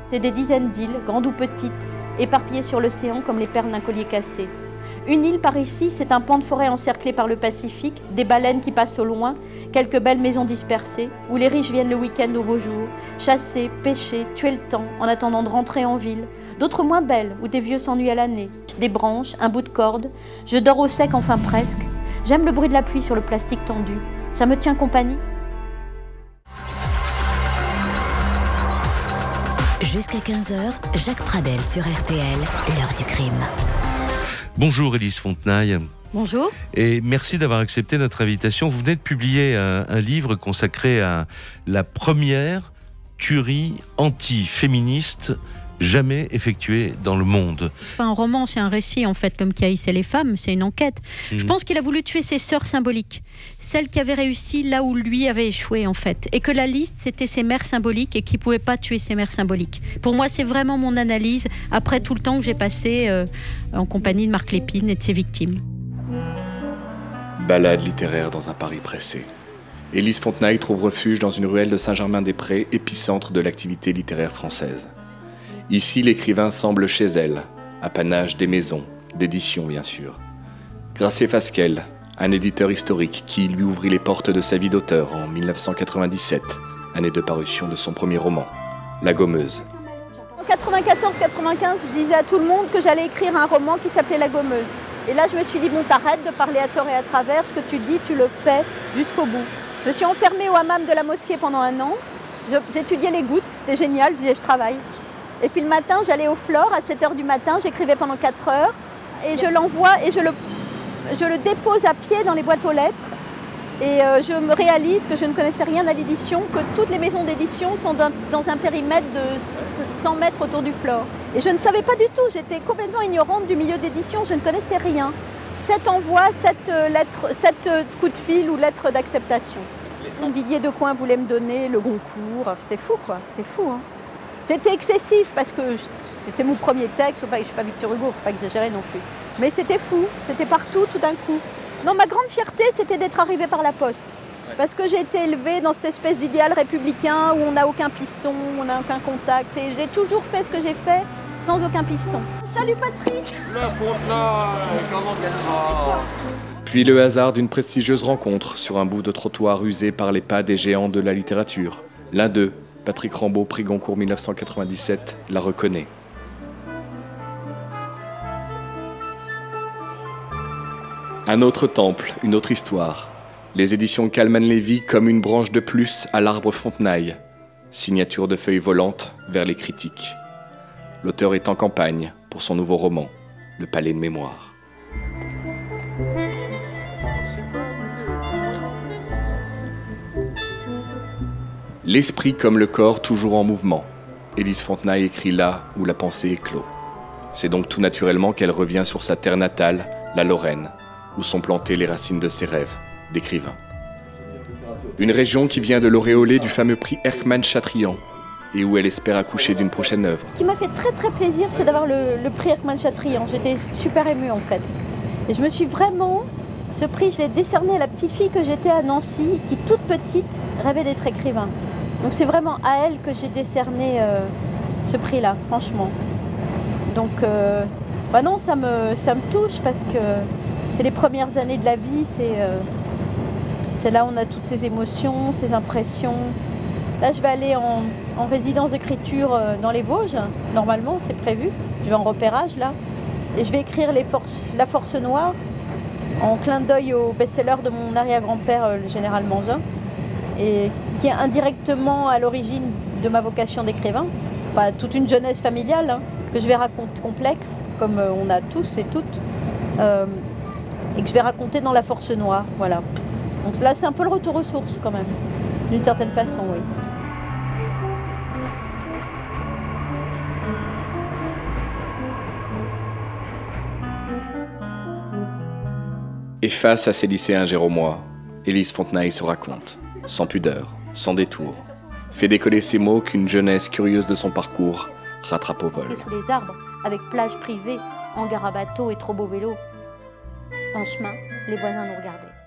c'est des dizaines d'îles, grandes ou petites, éparpillées sur l'océan comme les perles d'un collier cassé. Une île par ici, c'est un pan de forêt encerclé par le Pacifique, des baleines qui passent au loin, quelques belles maisons dispersées, où les riches viennent le week-end au beau jour, chasser, pêcher, tuer le temps en attendant de rentrer en ville. D'autres moins belles, où des vieux s'ennuient à l'année. Des branches, un bout de corde, je dors au sec enfin presque. J'aime le bruit de la pluie sur le plastique tendu, ça me tient compagnie. Jusqu'à 15h, Jacques Pradel sur RTL, l'heure du crime. Bonjour Élise Fontenaille. Bonjour. Et merci d'avoir accepté notre invitation. Vous venez de publier un livre consacré à la première tuerie anti-féministe jamais effectuée dans le monde. C'est pas un roman, c'est un récit en fait. L'homme qui haïssait les femmes, c'est une enquête. Je pense qu'il a voulu tuer ses sœurs symboliques, celles qui avaient réussi là où lui avait échoué en fait. Et que la liste, c'était ses mères symboliques et qu'il ne pouvait pas tuer ses mères symboliques. Pour moi, c'est vraiment mon analyse après tout le temps que j'ai passé en compagnie de Marc Lépine et de ses victimes. Balade littéraire dans un Paris pressé. Élise Fontenaille trouve refuge dans une ruelle de Saint-Germain-des-Prés, épicentre de l'activité littéraire française. Ici, l'écrivain semble chez elle, apanage des maisons, d'édition bien sûr. Gracié Fasquelle, un éditeur historique qui lui ouvrit les portes de sa vie d'auteur en 1997, année de parution de son premier roman, La Gommeuse. En 94-95, je disais à tout le monde que j'allais écrire un roman qui s'appelait La Gommeuse. Et là, je me suis dit, bon, t'arrêtes de parler à tort et à travers, ce que tu dis, tu le fais jusqu'au bout. Je me suis enfermée au hammam de la mosquée pendant 1 an. J'étudiais les gouttes, c'était génial, je disais, je travaille. Et puis le matin, j'allais au Flore à 7h du matin, j'écrivais pendant 4 heures et je l'envoie et je le dépose à pied dans les boîtes aux lettres. Et je me réalise que je ne connaissais rien à l'édition, que toutes les maisons d'édition sont dans un périmètre de 100 mètres autour du Flore. Et je ne savais pas du tout, j'étais complètement ignorante du milieu d'édition, je ne connaissais rien. 7 envois, 7 coups de fil ou lettres d'acceptation. Didier Decoing voulait me donner le Goncourt, c'est fou quoi, c'était fou hein. C'était excessif parce que c'était mon premier texte, je ne suis pas Victor Hugo, il ne faut pas exagérer non plus. Mais c'était fou, c'était partout tout d'un coup. Non, ma grande fierté, c'était d'être arrivée par la poste. Parce que j'ai été élevée dans cette espèce d'idéal républicain où on n'a aucun piston, on n'a aucun contact. Et j'ai toujours fait ce que j'ai fait sans aucun piston. Salut Patrick. La Fontenaille, comment elle va? Puis le hasard d'une prestigieuse rencontre sur un bout de trottoir usé par les pas des géants de la littérature. L'un d'eux, Patrick Rambaud, prix Goncourt 1997, la reconnaît. Un autre temple, une autre histoire. Les éditions Kallman-Lévy comme une branche de plus à l'arbre Fontenaille. Signature de feuilles volantes vers les critiques. L'auteur est en campagne pour son nouveau roman, Le Palais de Mémoire. L'esprit comme le corps toujours en mouvement. Élise Fontenaille écrit là où la pensée éclot. C'est donc tout naturellement qu'elle revient sur sa terre natale, la Lorraine, où sont plantées les racines de ses rêves d'écrivain. Une région qui vient de l'auréoler du fameux prix Erckmann-Chatrian et où elle espère accoucher d'une prochaine œuvre. Ce qui m'a fait très très plaisir, c'est d'avoir le prix Erckmann-Chatrian. J'étais super émue en fait. Et je me suis vraiment... Ce prix, je l'ai décerné à la petite fille que j'étais à Nancy, qui toute petite rêvait d'être écrivain. Donc c'est vraiment à elle que j'ai décerné ce prix-là, franchement. Donc bah non, ça me touche parce que c'est les premières années de la vie, c'est là où on a toutes ces émotions, ces impressions. Là, je vais aller en résidence d'écriture dans les Vosges, normalement, c'est prévu. Je vais en repérage, là. Et je vais écrire La Force Noire, en clin d'œil au best-seller de mon arrière-grand-père, le général Mangin, et qui est indirectement à l'origine de ma vocation d'écrivain. Enfin, toute une jeunesse familiale, hein, que je vais raconter complexe, comme on a tous et toutes, et que je vais raconter dans La Force Noire, voilà. Donc là, c'est un peu le retour aux sources, quand même, d'une certaine façon, oui. Et face à ces lycéens géromois, Élise Fontenaille se raconte, sans pudeur, sans détour, fait décoller ces mots qu'une jeunesse curieuse de son parcours rattrape au vol. Sous les arbres, avec plage privée, hangar à bateau et trop beau vélo. En chemin, les voisins nous regardaient.